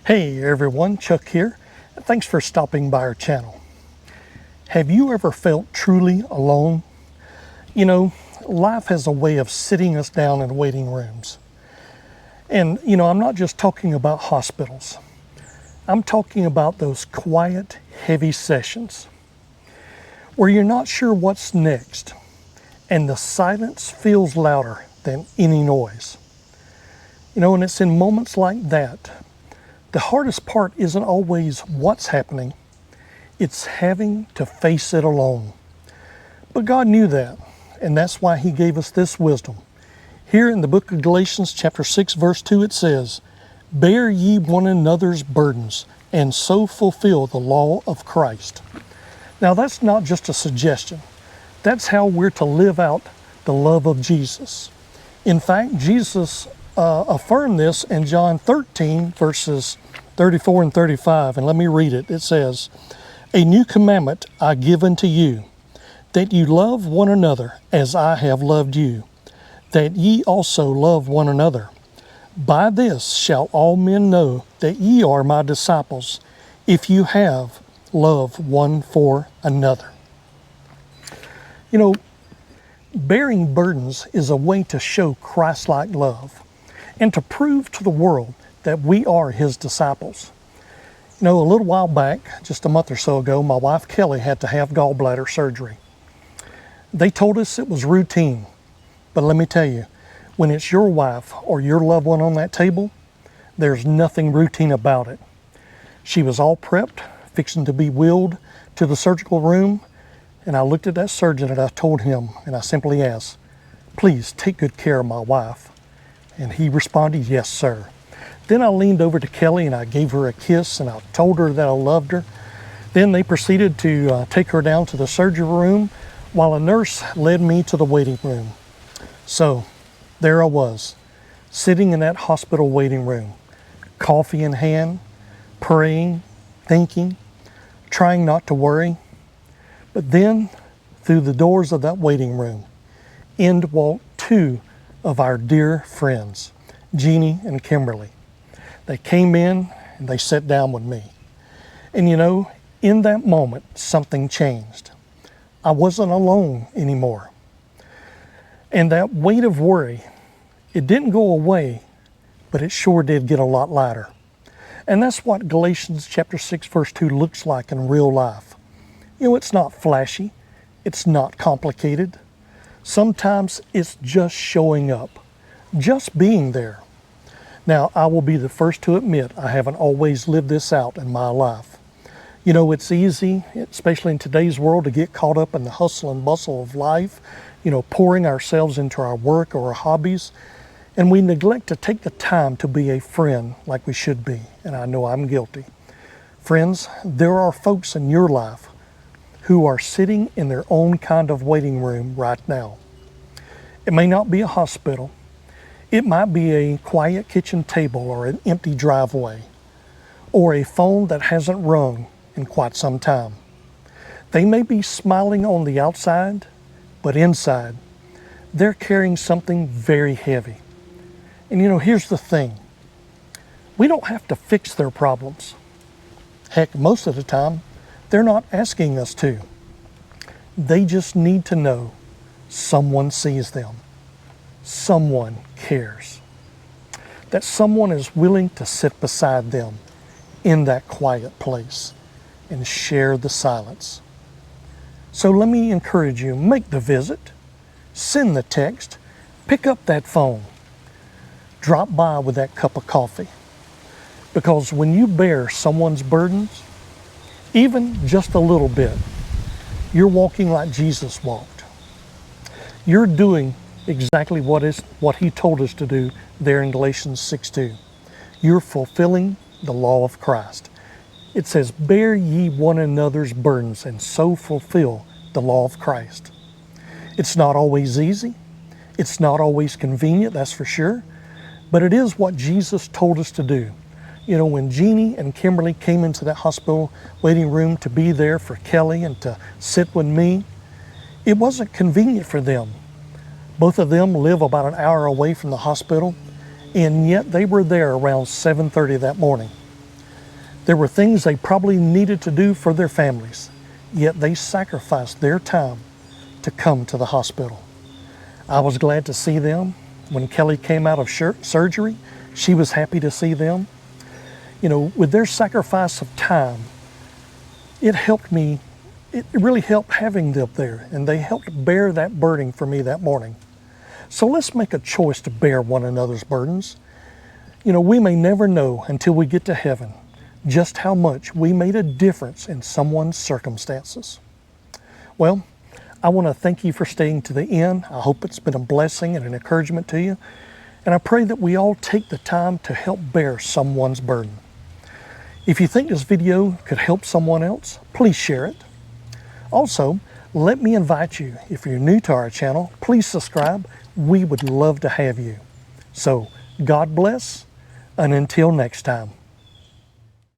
Hey everyone, Chuck here. Thanks for stopping by our channel. Have you ever felt truly alone? You know, life has a way of sitting us down in waiting rooms. And I'm not just talking about hospitals. I'm talking about those quiet, heavy sessions where you're not sure what's next and the silence feels louder than any noise. And it's in moments like that. The hardest part isn't always what's happening, it's having to face it alone. But God knew that, and that's why He gave us this wisdom. Here in the book of Galatians chapter 6 verse 2 it says, "Bear ye one another's burdens, and so fulfill the law of Christ." Now that's not just a suggestion. That's how we're to live out the love of Jesus. In fact, Jesus affirmed this in John 13 verses 34 and 35, and let me read it. It says, "A new commandment I give unto you, that you love one another as I have loved you, that ye also love one another. By this shall all men know that ye are my disciples, if you have love one for another." Bearing burdens is a way to show Christ-like love and to prove to the world that we are His disciples. A little while back, just a month or so ago, my wife Kelly had to have gallbladder surgery. They told us it was routine, but let me tell you, when it's your wife or your loved one on that table, there's nothing routine about it. She was all prepped, fixing to be wheeled to the surgical room, and I looked at that surgeon and I told him, and I simply asked, "Please take good care of my wife." And he responded, "Yes, sir." Then I leaned over to Kelly and I gave her a kiss and I told her that I loved her. Then they proceeded to take her down to the surgery room while a nurse led me to the waiting room. So there I was, sitting in that hospital waiting room, coffee in hand, praying, thinking, trying not to worry. But then, through the doors of that waiting room, in walked two of our dear friends, Jeannie and Kimberly. They came in and they sat down with me. And in that moment, something changed. I wasn't alone anymore. And that weight of worry, it didn't go away, but it sure did get a lot lighter. And that's what Galatians chapter 6 verse 2 looks like in real life. It's not flashy, it's not complicated. Sometimes it's just showing up, just being there. Now, I will be the first to admit I haven't always lived this out in my life. It's easy, especially in today's world, to get caught up in the hustle and bustle of life, pouring ourselves into our work or our hobbies, and we neglect to take the time to be a friend like we should be, and I know I'm guilty. Friends, there are folks in your life who are sitting in their own kind of waiting room right now. It may not be a hospital. It might be a quiet kitchen table or an empty driveway or a phone that hasn't rung in quite some time. They may be smiling on the outside, but inside, they're carrying something very heavy. And here's the thing. We don't have to fix their problems. Heck, most of the time, they're not asking us to. They just need to know someone sees them. Someone cares. That someone is willing to sit beside them in that quiet place and share the silence. So let me encourage you, make the visit, send the text, pick up that phone, drop by with that cup of coffee. Because when you bear someone's burdens, even just a little bit, you're walking like Jesus walked. You're doing exactly what He told us to do there in Galatians 6:2. You're fulfilling the law of Christ. It says, "Bear ye one another's burdens, and so fulfill the law of Christ." It's not always easy. It's not always convenient, that's for sure. But it is what Jesus told us to do. When Jeannie and Kimberly came into that hospital waiting room to be there for Kelly and to sit with me, it wasn't convenient for them. Both of them live about an hour away from the hospital, and yet they were there around 7:30 that morning. There were things they probably needed to do for their families, yet they sacrificed their time to come to the hospital. I was glad to see them. When Kelly came out of surgery, she was happy to see them. With their sacrifice of time, it helped me. It really helped having them there, and they helped bear that burden for me that morning. So let's make a choice to bear one another's burdens. We may never know until we get to heaven just how much we made a difference in someone's circumstances. Well, I want to thank you for staying to the end. I hope it's been a blessing and an encouragement to you. And I pray that we all take the time to help bear someone's burden. If you think this video could help someone else, please share it. Also, let me invite you, if you're new to our channel, please subscribe. We would love to have you. So, God bless, and until next time.